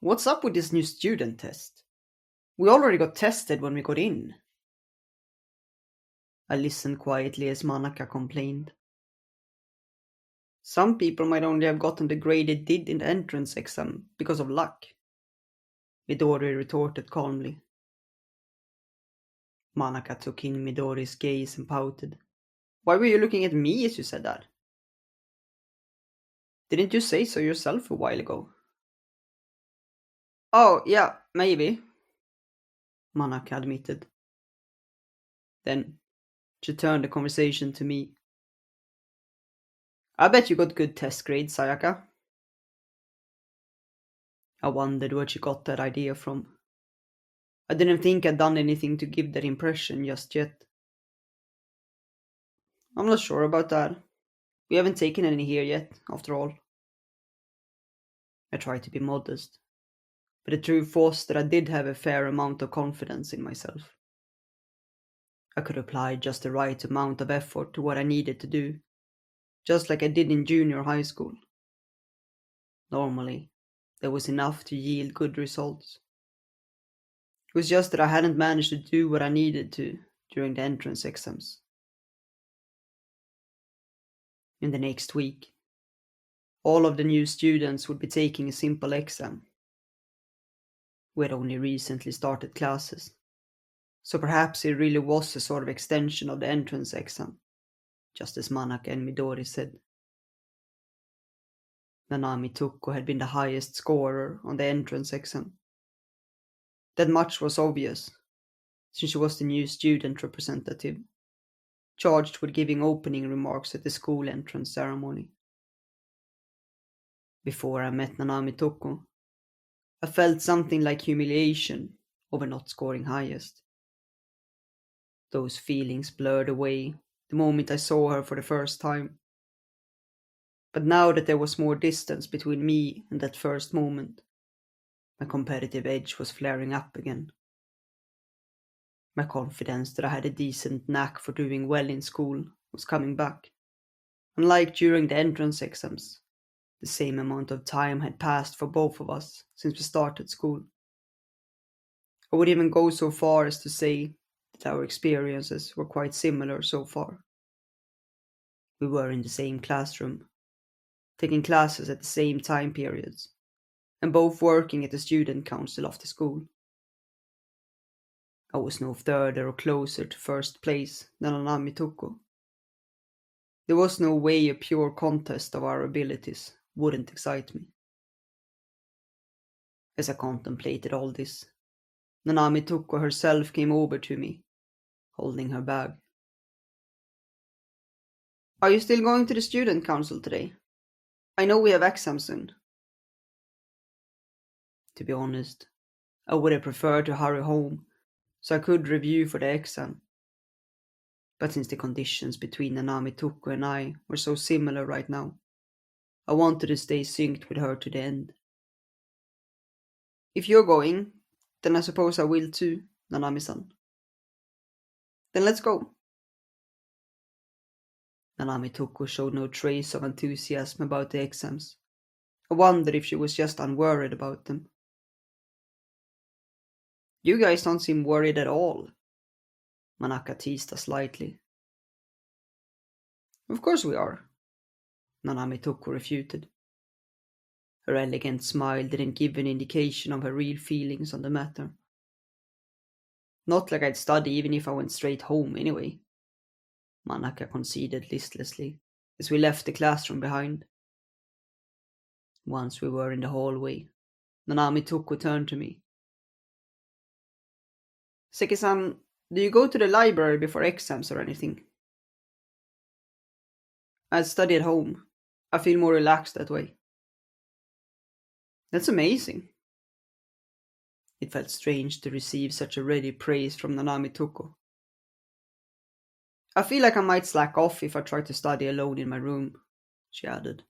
What's up with this new student test? We already got tested when we got in. I listened quietly as Manaka complained. Some people might only have gotten the grade they did in the entrance exam because of luck, Midori retorted calmly. Manaka took in Midori's gaze and pouted. Why were you looking at me as you said that? Didn't you say so yourself a while ago? Oh, yeah, maybe, Manaka admitted. Then she turned the conversation to me. I bet you got good test grades, Sayaka. I wondered where she got that idea from. I didn't think I'd done anything to give that impression just yet. I'm not sure about that. We haven't taken any here yet, after all. I tried to be modest, but the truth was that I did have a fair amount of confidence in myself. I could apply just the right amount of effort to what I needed to do, just like I did in junior high school. Normally, there was enough to yield good results. It was just that I hadn't managed to do what I needed to during the entrance exams. In the next week, all of the new students would be taking a simple exam. We had only recently started classes, so perhaps it really was a sort of extension of the entrance exam, just as Manaka and Midori said. Nanami Tuko had been the highest scorer on the entrance exam. That much was obvious, since she was the new student representative, charged with giving opening remarks at the school entrance ceremony. Before I met Nanami Tuko, I felt something like humiliation over not scoring highest. Those feelings blurred away the moment I saw her for the first time. But now that there was more distance between me and that first moment, my competitive edge was flaring up again. My confidence that I had a decent knack for doing well in school was coming back. Unlike during the entrance exams, the same amount of time had passed for both of us since we started school. I would even go so far as to say that our experiences were quite similar so far. We were in the same classroom, taking classes at the same time periods, and both working at the student council after school. I was no further or closer to first place than Anami Toko. There was no way a pure contest of our abilities wouldn't excite me. As I contemplated all this, Nanami Toko herself came over to me, holding her bag. Are you still going to the student council today? I know we have exams soon. To be honest, I would have preferred to hurry home so I could review for the exam. But since the conditions between Nanami Toko and I were so similar right now, I wanted to stay synced with her to the end. If you're going, then I suppose I will too, Nanami-san. Then let's go. Nanami Toko showed no trace of enthusiasm about the exams. I wondered if she was just unworried about them. You guys don't seem worried at all, Manaka teased us slightly. Of course we are, Nanami Toko refuted. Her elegant smile didn't give an indication of her real feelings on the matter. Not like I'd study even if I went straight home anyway, Manaka conceded listlessly as we left the classroom behind. Once we were in the hallway, Nanami Toko turned to me. Seki-san, do you go to the library before exams or anything? I'd study at home. I feel more relaxed that way. That's amazing. It felt strange to receive such a ready praise from Nanami Toko. I feel like I might slack off if I try to study alone in my room, she added.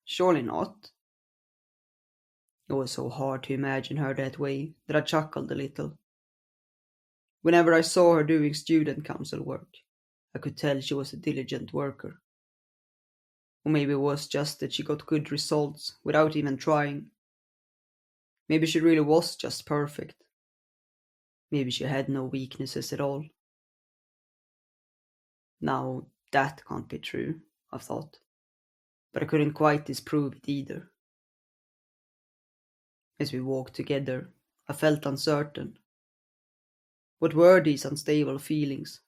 Surely not. It was so hard to imagine her that way that I chuckled a little. Whenever I saw her doing student council work, I could tell she was a diligent worker. Or maybe it was just that she got good results without even trying. Maybe she really was just perfect. Maybe she had no weaknesses at all. Now, that can't be true, I thought. But I couldn't quite disprove it either. As we walked together, I felt uncertain. What were these unstable feelings?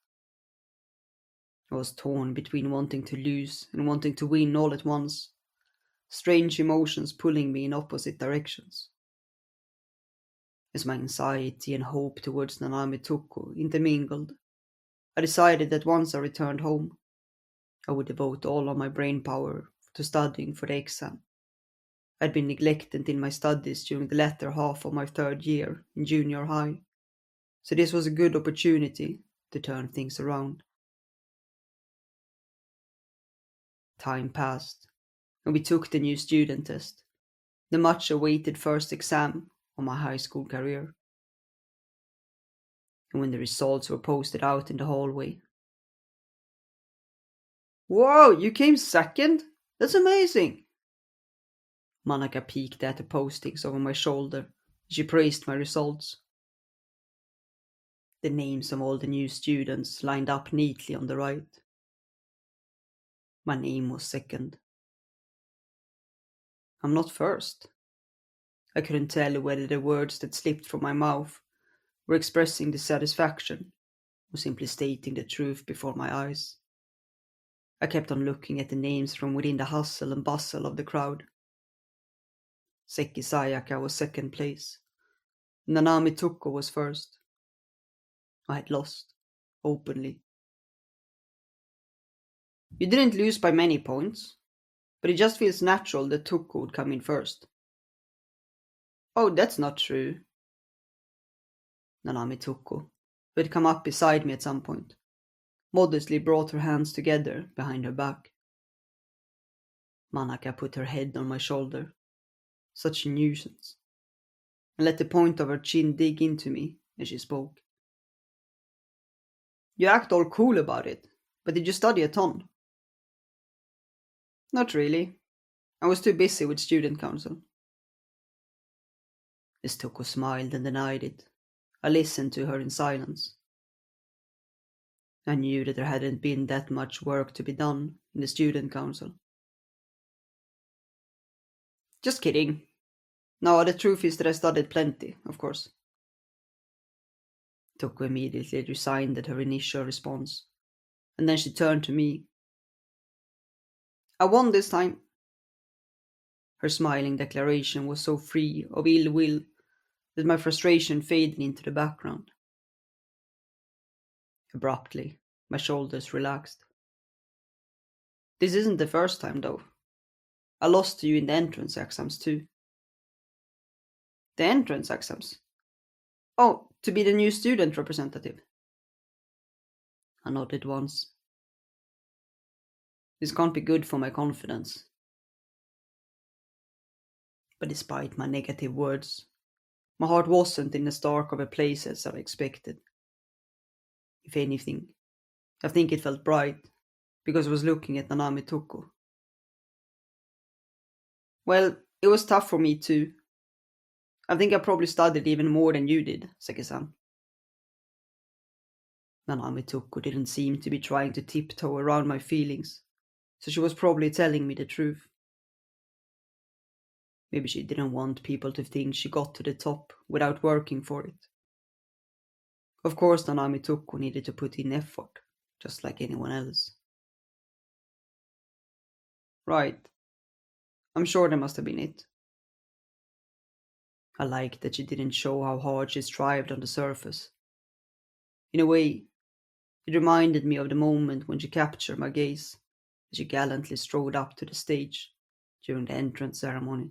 I was torn between wanting to lose and wanting to win all at once, strange emotions pulling me in opposite directions. As my anxiety and hope towards Nanami Tuko intermingled, I decided that once I returned home, I would devote all of my brain power to studying for the exam. I'd been neglected in my studies during the latter half of my third year in junior high, so this was a good opportunity to turn things around. Time passed, and we took the new student test, the much awaited first exam of my high school career. And when the results were posted out in the hallway, "Whoa, you came second? That's amazing!" Manaka peeked at the postings over my shoulder. She praised my results. The names of all the new students lined up neatly on the right. My name was second. I'm not first. I couldn't tell whether the words that slipped from my mouth were expressing dissatisfaction or simply stating the truth before my eyes. I kept on looking at the names from within the hustle and bustle of the crowd. Saeki Sayaka was second place. Nanami Tuko was first. I had lost, openly. You didn't lose by many points, but it just feels natural that Tuko would come in first. Oh, that's not true. Nanami Tuko, who had come up beside me at some point, modestly brought her hands together behind her back. Manaka put her head on my shoulder, such a nuisance, and let the point of her chin dig into me as she spoke. You act all cool about it, but did you study a ton? Not really. I was too busy with student council. Miss Tuko smiled and denied it. I listened to her in silence. I knew that there hadn't been that much work to be done in the student council. Just kidding. No, the truth is that I studied plenty, of course. Tuko immediately resigned at her initial response, and then she turned to me. I won this time. Her smiling declaration was so free of ill will that my frustration faded into the background. Abruptly, my shoulders relaxed. This isn't the first time, though. I lost to you in the entrance exams, too. The entrance exams? Oh, to be the new student representative. I nodded once. This can't be good for my confidence. But despite my negative words, my heart wasn't in as dark of a place as I expected. If anything, I think it felt bright, because I was looking at Nanami Tuko. Well, it was tough for me too. I think I probably studied even more than you did, Seki-san. Nanami Tuko didn't seem to be trying to tiptoe around my feelings, so she was probably telling me the truth. Maybe she didn't want people to think she got to the top without working for it. Of course, Nanami Tuko needed to put in effort, just like anyone else. Right. I'm sure that must have been it. I liked that she didn't show how hard she strived on the surface. In a way, it reminded me of the moment when she captured my gaze as she gallantly strode up to the stage during the entrance ceremony.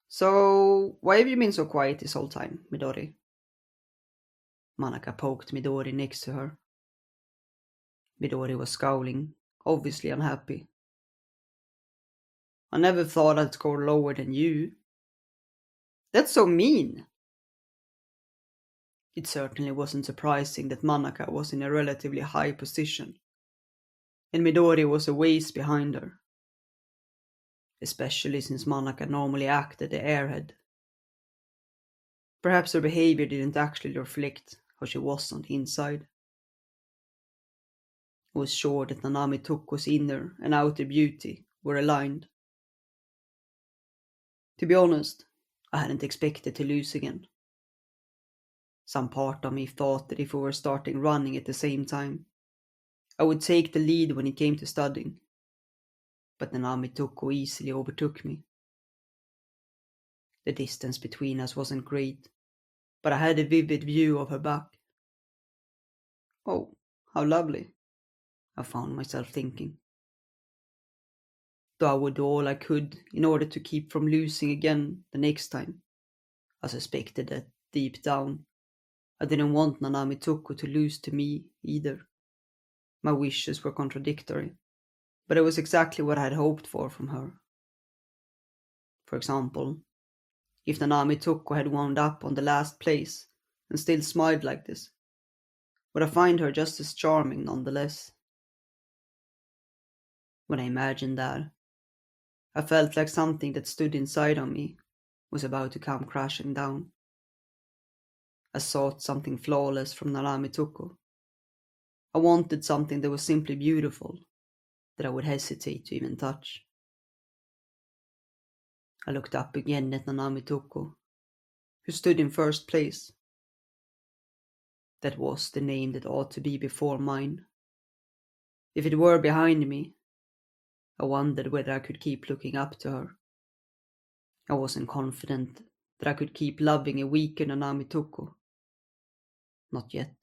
So, why have you been so quiet this whole time, Midori? Manaka poked Midori next to her. Midori was scowling, obviously unhappy. I never thought I'd score lower than you. That's so mean! It certainly wasn't surprising that Manaka was in a relatively high position, and Midori was a ways behind her. especially since Manaka normally acted the airhead. Perhaps her behavior didn't actually reflect how she was on the inside. I was sure that Nanami Toko's inner and outer beauty were aligned. To be honest, I hadn't expected to lose again. Some part of me thought that if we were starting running at the same time, I would take the lead when it came to studying. But Nanami Toko easily overtook me. The distance between us wasn't great, but I had a vivid view of her back. Oh, how lovely, I found myself thinking. Though I would do all I could in order to keep from losing again the next time. I suspected that, deep down, I didn't want Nanami Toko to lose to me either. My wishes were contradictory, but it was exactly what I had hoped for from her. For example, if Nanami Toko had wound up on the last place and still smiled like this, would I find her just as charming nonetheless? When I imagined that, I felt like something that stood inside of me was about to come crashing down. I sought something flawless from Nanami Toko. I wanted something that was simply beautiful, that I would hesitate to even touch. I looked up again at Nanami Toko, who stood in first place. That was the name that ought to be before mine. If it were behind me, I wondered whether I could keep looking up to her. I wasn't confident that I could keep loving a weaker Nanami Toko. Not yet.